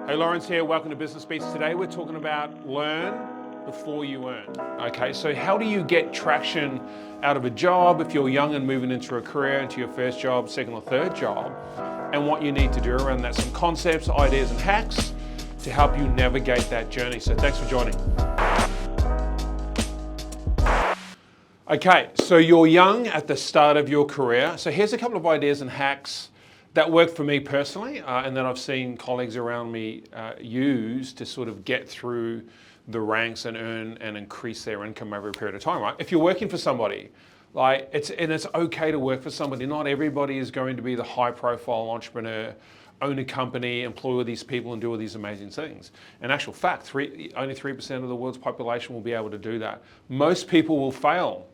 Hey, Lawrence here. Welcome to Business Beats. Today we're talking about learn before you earn. Okay, so how do you get traction out of a job if you're young and moving into a career, into your first job, second or third job, and what you need to do around that. Some concepts, ideas, and hacks to help you navigate that journey. So thanks for joining. Okay, so you're young at the start of your career. So here's a couple of ideas and hacks that worked for me personally, and that I've seen colleagues around me use to sort of get through the ranks and earn and increase their income over a period of time, right? If you're working for somebody, it's okay to work for somebody. Not everybody is going to be the high-profile entrepreneur, own a company, employ all these people, and do all these amazing things. In actual fact, only 3% of the world's population will be able to do that. Most people will fail.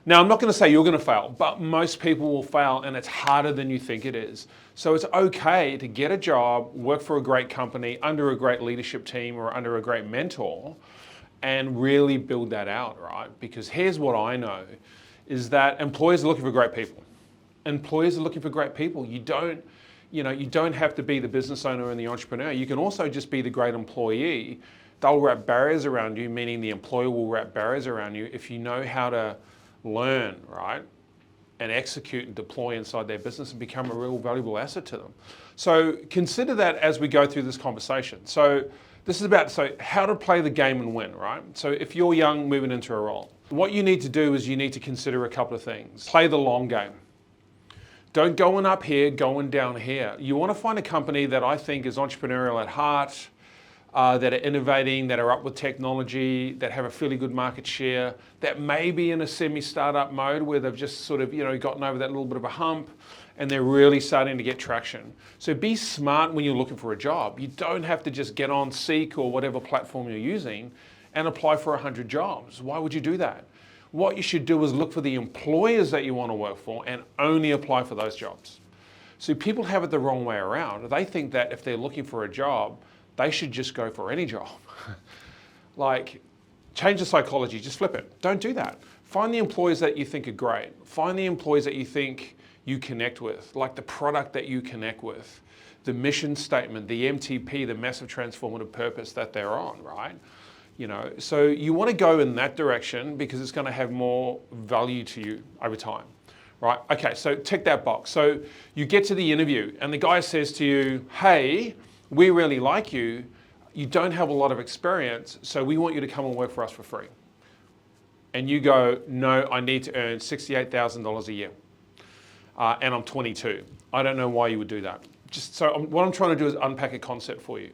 Now, I'm not going to say you're going to fail, but most people will fail, and it's harder than you think it is. So it's okay to get a job, work for a great company, under a great leadership team or under a great mentor, and really build that out, right? Because here's what I know, is that employers are looking for great people. Employers are looking for great people. You don't have to be the business owner and the entrepreneur. You can also just be the great employee. They'll wrap barriers around you, meaning the employer will wrap barriers around you if you know how to learn, right, and execute and deploy inside their business and become a real valuable asset to them. So consider that as we go through this conversation. So this is about how to play the game and win, right? So if you're young moving into a role, what you need to do is you need to consider a couple of things. Play the long game. Don't going up here, going down here. You want to find a company that I think is entrepreneurial at heart, that are innovating, that are up with technology, that have a fairly good market share, that may be in a semi-startup mode where they've just sort of gotten over that little bit of a hump and they're really starting to get traction. So be smart when you're looking for a job. You don't have to just get on Seek or whatever platform you're using and apply for 100 jobs. Why would you do that? What you should do is look for the employers that you want to work for and only apply for those jobs. So people have it the wrong way around. They think that if they're looking for a job, they should just go for any job. Change the psychology, just flip it. Don't do that. Find the employers that you think are great. Find the employers that you think you connect with, like the product that you connect with, the mission statement, the MTP, the massive transformative purpose that they're on, right? So you want to go in that direction because it's going to have more value to you over time, right? Okay, so tick that box. So you get to the interview and the guy says to you, hey, we really like you. You don't have a lot of experience, so we want you to come and work for us for free. And you go, no, I need to earn $68,000 a year. And I'm 22. I don't know why you would do that. What I'm trying to do is unpack a concept for you.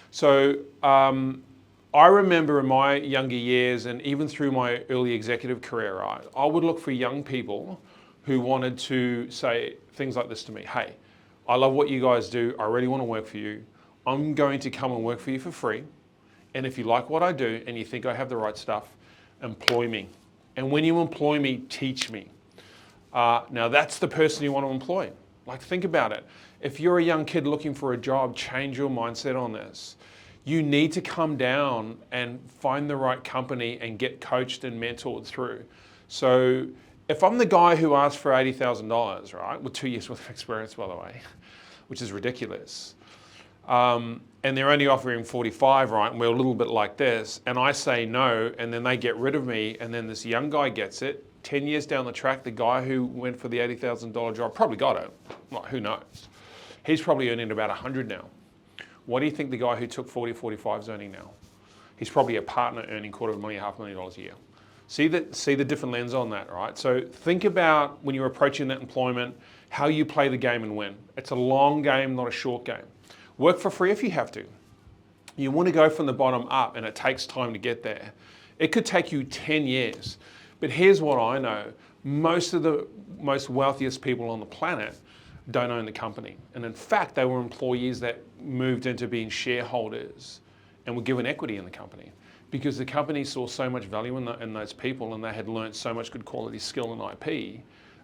So I remember in my younger years and even through my early executive career, right, I would look for young people who wanted to say things like this to me. Hey, I love what you guys do. I really want to work for you. I'm going to come and work for you for free. And if you like what I do and you think I have the right stuff, employ me. And when you employ me, teach me. Now that's the person you want to employ. Think about it. If you're a young kid looking for a job, change your mindset on this. You need to come down and find the right company and get coached and mentored through. So if I'm the guy who asked for $80,000, right, with 2 years worth of experience, by the way, which is ridiculous, and they're only offering 45, right, and we're a little bit like this, and I say no, and then they get rid of me, and then this young guy gets it, 10 years down the track, the guy who went for the $80,000 job probably got it. Who knows? He's probably earning about 100 now. What do you think the guy who took 40, 45 is earning now? He's probably a partner earning $250,000, $500,000 a year. See the different lens on that, right? So think about when you're approaching that employment, how you play the game and win. It's a long game, not a short game. Work for free if you have to. You want to go from the bottom up, and it takes time to get there. It could take you 10 years. But here's what I know. Most of the most wealthiest people on the planet don't own the company. And in fact, they were employees that moved into being shareholders and were given equity in the company, because the company saw so much value in those people, and they had learned so much good quality skill and IP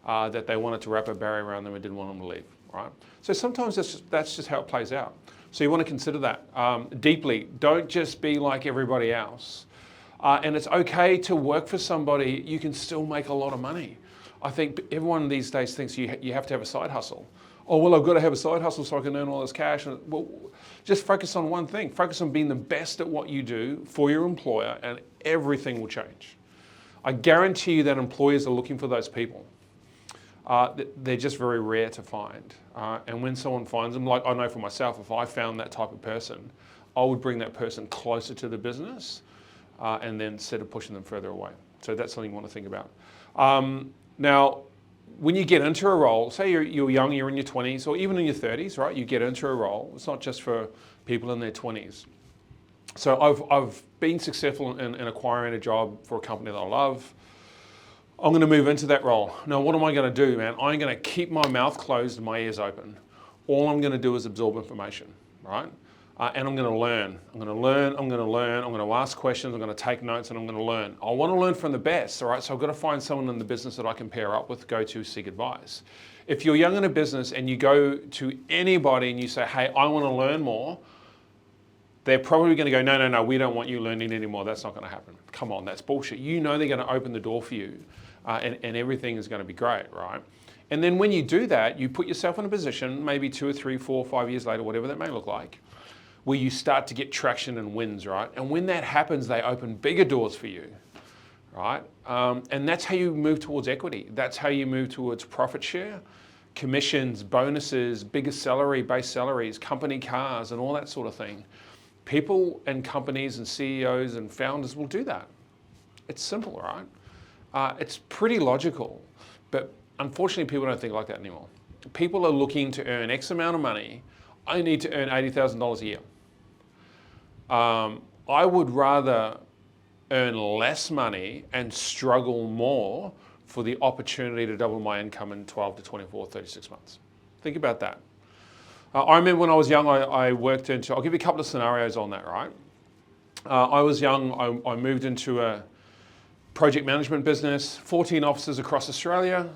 that they wanted to wrap a barrier around them and didn't want them to leave, right? So sometimes that's just how it plays out. So you want to consider that deeply. Don't just be like everybody else. And it's okay to work for somebody. You can still make a lot of money. I think everyone these days thinks you have to have a side hustle. Oh, well, I've got to have a side hustle so I can earn all this cash. Well, just focus on one thing. Focus on being the best at what you do for your employer, and everything will change. I guarantee you that employers are looking for those people. They're just very rare to find. And when someone finds them, like I know for myself, if I found that type of person, I would bring that person closer to the business and then instead of pushing them further away. So that's something you want to think about. Now, when you get into a role, say you're young, you're in your 20s or even in your 30s, right? You get into a role. It's not just for people in their 20s. So I've been successful in acquiring a job for a company that I love. I'm going to move into that role. Now, what am I going to do, man? I'm going to keep my mouth closed and my ears open. All I'm going to do is absorb information, right? And I'm going to learn. I'm going to learn, I'm going to learn, I'm going to ask questions, I'm going to take notes, and I'm going to learn. I want to learn from the best, all right? So I've got to find someone in the business that I can pair up with, go to, seek advice. If you're young in a business and you go to anybody and you say, hey, I want to learn more, they're probably going to go, no, we don't want you learning anymore. That's not going to happen. Come on, that's bullshit. You know they're going to open the door for you and everything is going to be great, right? And then when you do that, you put yourself in a position, maybe 2 or 3, 4, 5 years later, whatever that may look like, where you start to get traction and wins, right? And when that happens, they open bigger doors for you, right? And that's how you move towards equity. That's how you move towards profit share, commissions, bonuses, bigger salary, base salaries, company cars, and all that sort of thing. People and companies and CEOs and founders will do that. It's simple, right? It's pretty logical, but unfortunately people don't think like that anymore. People are looking to earn X amount of money. I need to earn $80,000 a year. I would rather earn less money and struggle more for the opportunity to double my income in 12 to 24, 36 months. Think about that. I remember when I was young, I worked into, I'll give you a couple of scenarios on that, right? I was young, I moved into a project management business, 14 offices across Australia.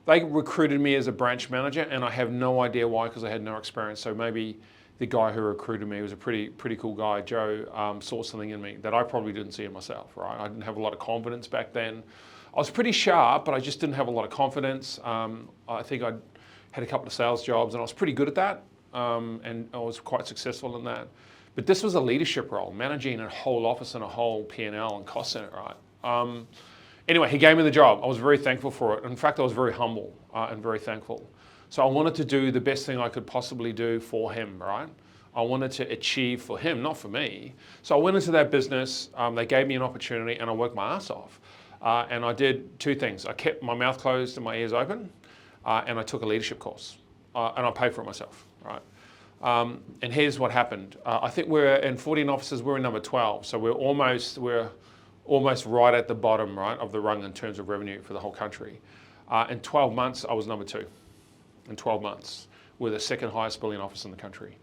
They recruited me as a branch manager, and I have no idea why, because I had no experience. So maybe the guy who recruited me was a pretty cool guy. Joe saw something in me that I probably didn't see in myself, right? I didn't have a lot of confidence back then. I was pretty sharp, but I just didn't have a lot of confidence. I think I had a couple of sales jobs, and I was pretty good at that, and I was quite successful in that. But this was a leadership role, managing a whole office and a whole P&L and cost center, right? Anyway, he gave me the job. I was very thankful for it. In fact, I was very humble and very thankful. So I wanted to do the best thing I could possibly do for him, right? I wanted to achieve for him, not for me. So I went into that business. They gave me an opportunity, and I worked my ass off. And I did 2 things. I kept my mouth closed and my ears open, and I took a leadership course, and I paid for it myself, right? And here's what happened. I think we're in 14 offices, we're in number 12. So we're almost right at the bottom, right, of the rung in terms of revenue for the whole country. In 12 months, I was number 2. In 12 months, we're the second highest billing office in the country.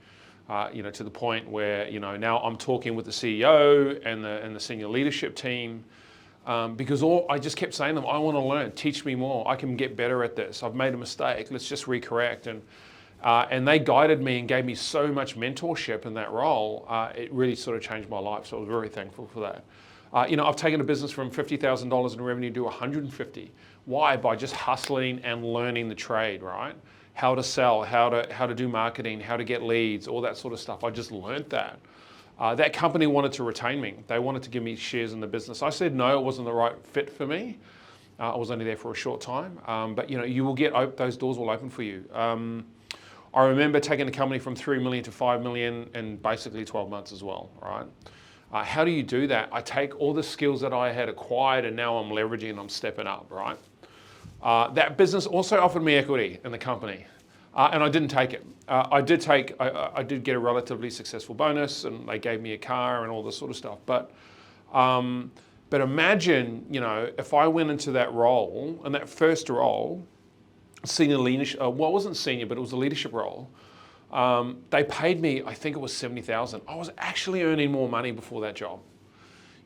To the point where, now I'm talking with the CEO and the senior leadership team, because I just kept saying to them, I want to learn, teach me more. I can get better at this. I've made a mistake. Let's just recorrect. And they guided me and gave me so much mentorship in that role. It really sort of changed my life. So I was very thankful for that. I've taken a business from $50,000 in revenue to 150. Why? By just hustling and learning the trade, right? How to sell, how to do marketing, how to get leads, all that sort of stuff. I just learned that. That company wanted to retain me. They wanted to give me shares in the business. I said no, it wasn't the right fit for me. I was only there for a short time. But you will get, those doors will open for you. I remember taking the company from 3 million to 5 million in basically 12 months as well, right? How do you do that? I take all the skills that I had acquired and now I'm leveraging and I'm stepping up, right? That business also offered me equity in the company, and I didn't take it. I did get a relatively successful bonus, and they gave me a car and all this sort of stuff. But imagine, if I went into that role, and that first role, senior leadership, well, it wasn't senior, but it was a leadership role. They paid me, I think it was $70,000. I was actually earning more money before that job.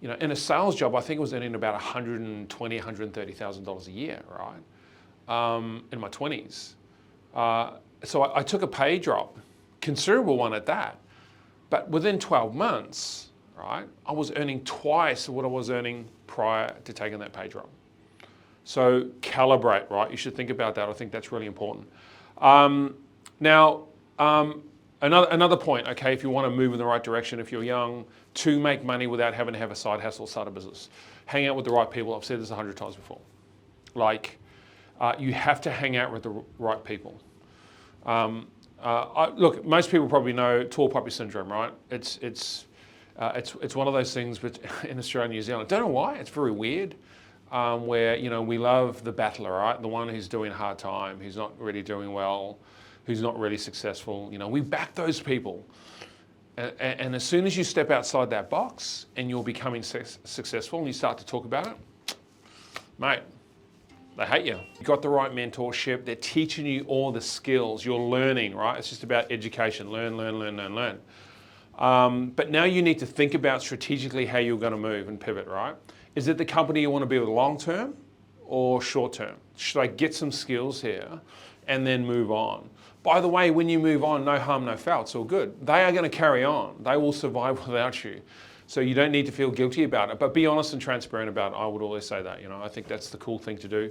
In a sales job, I think I was earning about $120,000, $130,000 a year, right? In my 20s. So I took a pay drop, considerable one at that. But within 12 months, right, I was earning twice what I was earning prior to taking that pay drop. So calibrate, right? You should think about that. I think that's really important. Now, another point, okay, if you want to move in the right direction, if you're young, to make money without having to have a side hustle, start a business. Hang out with the right people. I've said this 100 times before. Like, you have to hang out with the right people. Look, most people probably know tall poppy syndrome, right? It's one of those things in Australia and New Zealand. Don't know why. It's very weird. Where we love the battler, right? The one who's doing a hard time, who's not really doing well, who's not really successful. We back those people. And as soon as you step outside that box and you're becoming successful and you start to talk about it, mate, they hate you. You got the right mentorship. They're teaching you all the skills. You're learning, right? It's just about education. Learn. But now you need to think about strategically how you're going to move and pivot, right? Is it the company you want to be with long term or short term? Should I get some skills here and then move on? By the way, when you move on, no harm, no foul, it's all good. They are going to carry on. They will survive without you. So you don't need to feel guilty about it, but be honest and transparent about it. I would always say that, I think that's the cool thing to do.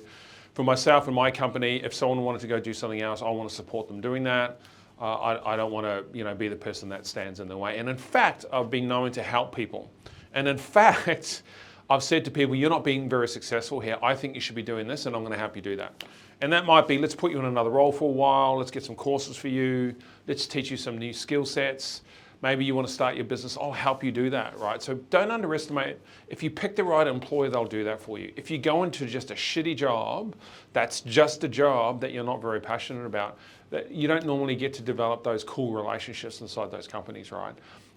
For myself and my company, if someone wanted to go do something else, I want to support them doing that. I don't want to, be the person that stands in the way. And in fact, I've been known to help people. And in fact, I've said to people, you're not being very successful here. I think you should be doing this, and I'm going to help you do that. And that might be, let's put you in another role for a while. Let's get some courses for you. Let's teach you some new skill sets. Maybe you want to start your business. I'll help you do that, right? So don't underestimate. If you pick the right employer, they'll do that for you. If you go into just a shitty job, that's just a job that you're not very passionate about, that you don't normally get to develop those cool relationships inside those companies, right?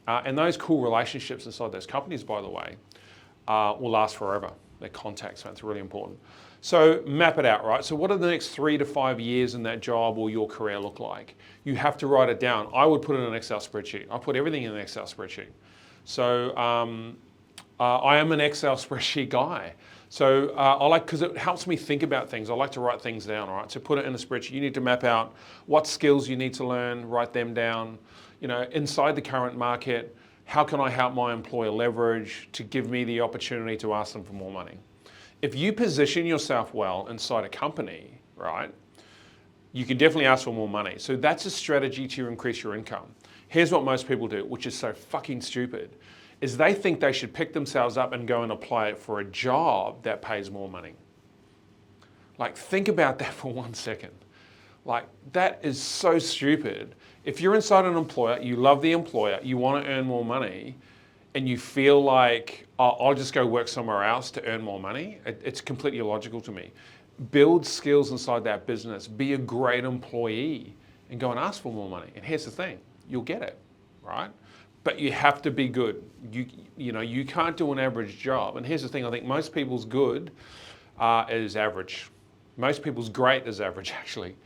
And those cool relationships inside those companies, by the way, will last forever. Their contacts, man, it's really important. So map it out, right? So what are the next 3 to 5 years in that job or your career look like? You have to write it down. I would put it in an Excel spreadsheet. I put everything in an Excel spreadsheet. So I am an Excel spreadsheet guy. So because it helps me think about things. I like to write things down, all right? So put it in a spreadsheet. You need to map out what skills you need to learn, write them down. Inside the current market, how can I help my employer leverage to give me the opportunity to ask them for more money? If you position yourself well inside a company, right, you can definitely ask for more money. So that's a strategy to increase your income. Here's what most people do, which is so fucking stupid, is they think they should pick themselves up and go and apply it for a job that pays more money. Like, think about that for 1 second. Like, that is so stupid. If you're inside an employer, you love the employer, you want to earn more money, and you feel like, oh, I'll just go work somewhere else to earn more money, it's completely illogical to me. Build skills inside that business, be a great employee, and go and ask for more money. And here's the thing, you'll get it, right? But you have to be good. You can't do an average job. And here's the thing, I think most people's good is average. Most people's great is average, actually.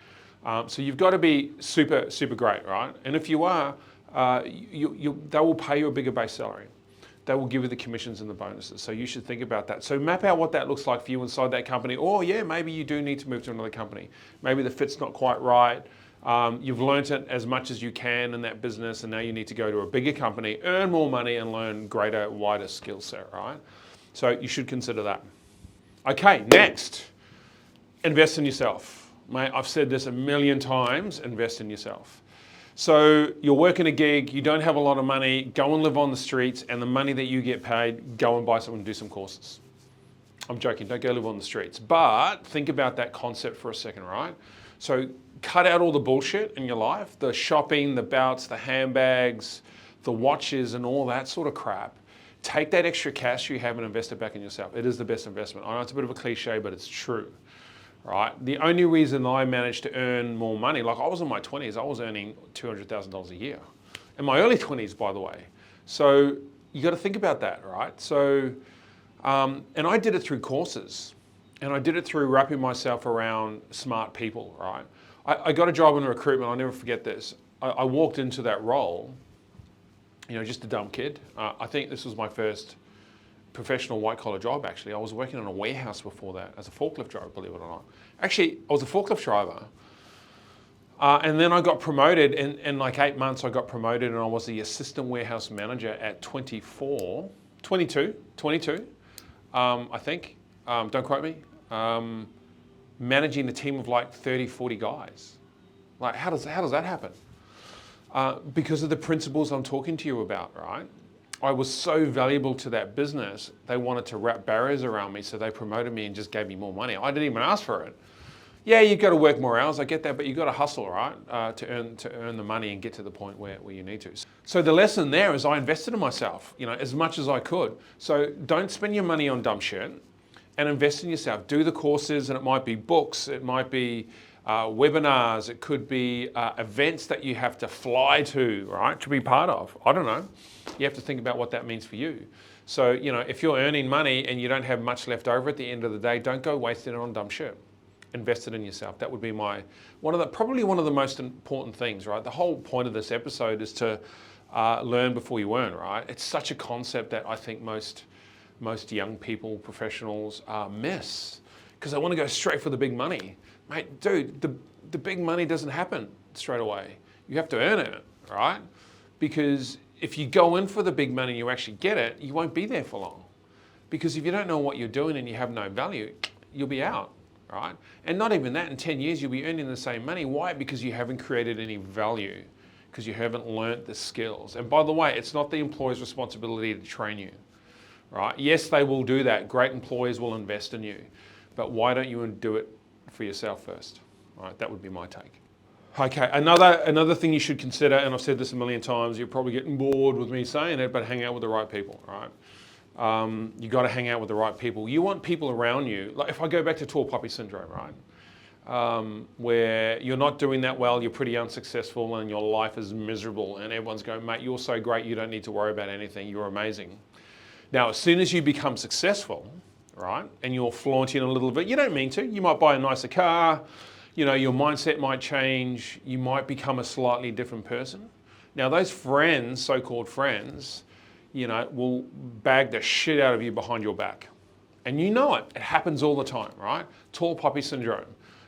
So you've got to be super, super great, right? And if you are, they will pay you a bigger base salary. They will give you the commissions and the bonuses. So you should think about that. So map out what that looks like for you inside that company. Or yeah, maybe you do need to move to another company. Maybe the fit's not quite right. You've learnt it as much as you can in that business, and now you need to go to a bigger company, earn more money, and learn greater, wider skill set, right? So you should consider that. Okay, next, invest in yourself. Mate, I've said this a million times, invest in yourself. So you're working a gig, you don't have a lot of money, go and live on the streets, and the money that you get paid, go and buy something and do some courses. I'm joking, don't go live on the streets. But think about that concept for a second, right? So cut out all the bullshit in your life, the shopping, the bouts, the handbags, the watches, and all that sort of crap. Take that extra cash you have and invest it back in yourself. It is the best investment. I know it's a bit of a cliche, but it's true. Right? The only reason I managed to earn more money, like I was in my 20s, I was earning $200,000 a year. In my early 20s, by the way. So you got to think about that, right? So, and I did it through courses, and I did it through wrapping myself around smart people, right? I got a job in recruitment, I'll never forget this. I walked into that role, just a dumb kid. I think this was my first professional white-collar job, actually. I was working in a warehouse before that as a forklift driver, believe it or not. Actually, I was a forklift driver. And then I got promoted. In like 8 months, I got promoted, and I was the assistant warehouse manager at 22, I think. Don't quote me. Managing a team of like 30, 40 guys. Like, how does that happen? Because of the principles I'm talking to you about, right? I was so valuable to that business, they wanted to wrap barriers around me, so they promoted me and just gave me more money. I didn't even ask for it. Yeah, you've got to work more hours, I get that, but you've got to hustle, right? To earn the money and get to the point where you need to. So the lesson there is I invested in myself, as much as I could. So don't spend your money on dumb shit and invest in yourself. Do the courses, and it might be books, it might be webinars, it could be events that you have to fly to, right, to be part of. I don't know. You have to think about what that means for you. So, if you're earning money and you don't have much left over at the end of the day, don't go wasting it on dumb shit. Invest it in yourself. That would be probably one of the most important things, right? The whole point of this episode is to learn before you earn, right? It's such a concept that I think most young people, professionals miss, because they want to go straight for the big money. Mate, dude, the big money doesn't happen straight away. You have to earn it, right? Because if you go in for the big money and you actually get it, you won't be there for long. Because if you don't know what you're doing and you have no value, you'll be out, right? And not even that, in 10 years, you'll be earning the same money. Why? Because you haven't created any value, because you haven't learnt the skills. And by the way, it's not the employer's responsibility to train you, right? Yes, they will do that. Great employers will invest in you. But why don't you do it for yourself first? All right, that would be my take. Okay, another thing you should consider, and I've said this a million times, you're probably getting bored with me saying it, but hang out with the right people, right? You got to hang out with the right people. You want people around you, like if I go back to tall poppy syndrome, right? Where you're not doing that well, you're pretty unsuccessful, and your life is miserable, and everyone's going, mate, you're so great, you don't need to worry about anything, you're amazing. Now, as soon as you become successful, right, and you're flaunting a little bit, you don't mean to, you might buy a nicer car, your mindset might change, you might become a slightly different person. Now, those friends, so-called friends, will bag the shit out of you behind your back. And you know it. It happens all the time, right? Tall poppy syndrome.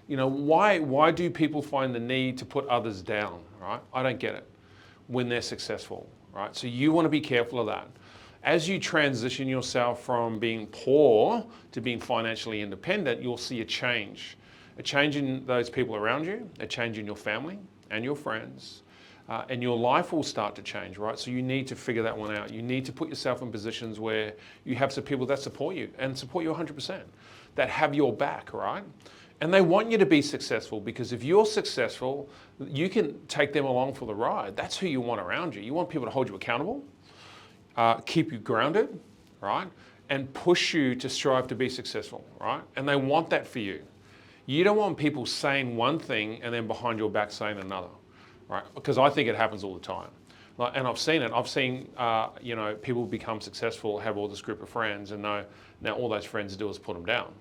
Why do people find the need to put others down, right? I don't get it when they're successful, right? So you want to be careful of that. As you transition yourself from being poor to being financially independent, you'll see a change in those people around you, a change in your family and your friends, and your life will start to change, right? So you need to figure that one out. You need to put yourself in positions where you have some people that support you and support you 100%, that have your back, right? And they want you to be successful, because if you're successful, you can take them along for the ride. That's who you want around you. You want people to hold you accountable, keep you grounded, right? And push you to strive to be successful, right? And they want that for you. You don't want people saying one thing and then behind your back saying another, right? Because I think it happens all the time. And I've seen it. I've seen, people become successful, have all this group of friends, and now all those friends do is put them down.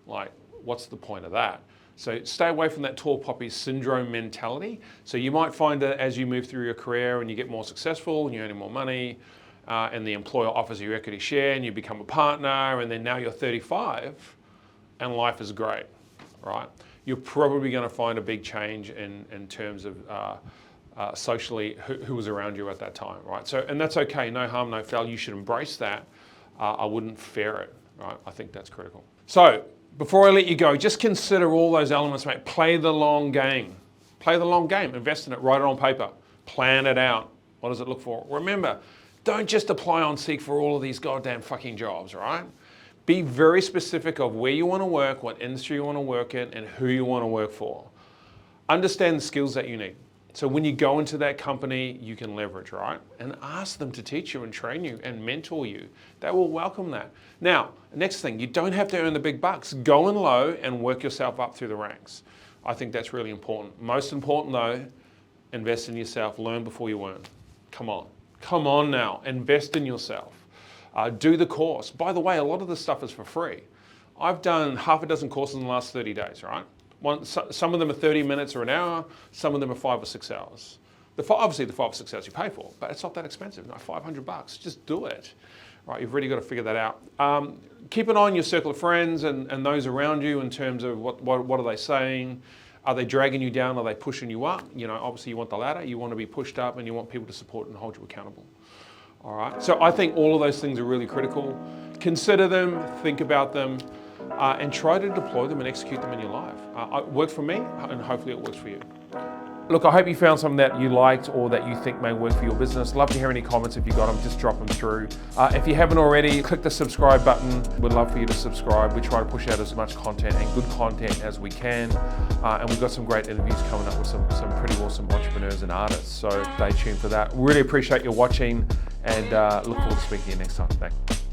Like, what's the point of that? So stay away from that tall poppy syndrome mentality. So you might find that as you move through your career and you get more successful and you're earning more money, and the employer offers you equity share and you become a partner, and then now you're 35 and life is great, right? You're probably going to find a big change in terms of socially who was around you at that time, right? So, and that's okay, no harm, no foul. You should embrace that. I wouldn't fear it, right? I think that's critical. So before I let you go, just consider all those elements, mate. Play the long game. Play the long game. Invest in it. Write it on paper. Plan it out. What does it look for? Remember, don't just apply on Seek for all of these goddamn fucking jobs, right? Be very specific of where you want to work, what industry you want to work in, and who you want to work for. Understand the skills that you need. So when you go into that company, you can leverage, right? And ask them to teach you and train you and mentor you. They will welcome that. Now, next thing, you don't have to earn the big bucks. Go in low and work yourself up through the ranks. I think that's really important. Most important though, invest in yourself. Learn before you earn. Come on. Come on now. Invest in yourself. Do the course. By the way, a lot of this stuff is for free. I've done half a dozen courses in the last 30 days, right? Some of them are 30 minutes or an hour, some of them are 5 or 6 hours. Obviously the 5 or 6 hours you pay for, but it's not that expensive, no, $500, just do it. Right, you've really got to figure that out. Keep an eye on your circle of friends and those around you in terms of what are they saying? Are they dragging you down? Are they pushing you up? Obviously you want the latter, you want to be pushed up and you want people to support and hold you accountable. All right, so I think all of those things are really critical. Consider them, think about them, and try to deploy them and execute them in your life. It worked for me, and hopefully it works for you. Look, I hope you found something that you liked or that you think may work for your business. Love to hear any comments. If you got them, just drop them through. If you haven't already, click the subscribe button. We'd love for you to subscribe. We try to push out as much content and good content as we can. And we've got some great interviews coming up with some pretty awesome entrepreneurs and artists. So stay tuned for that. Really appreciate you watching and look forward to speaking to you next time. Thanks.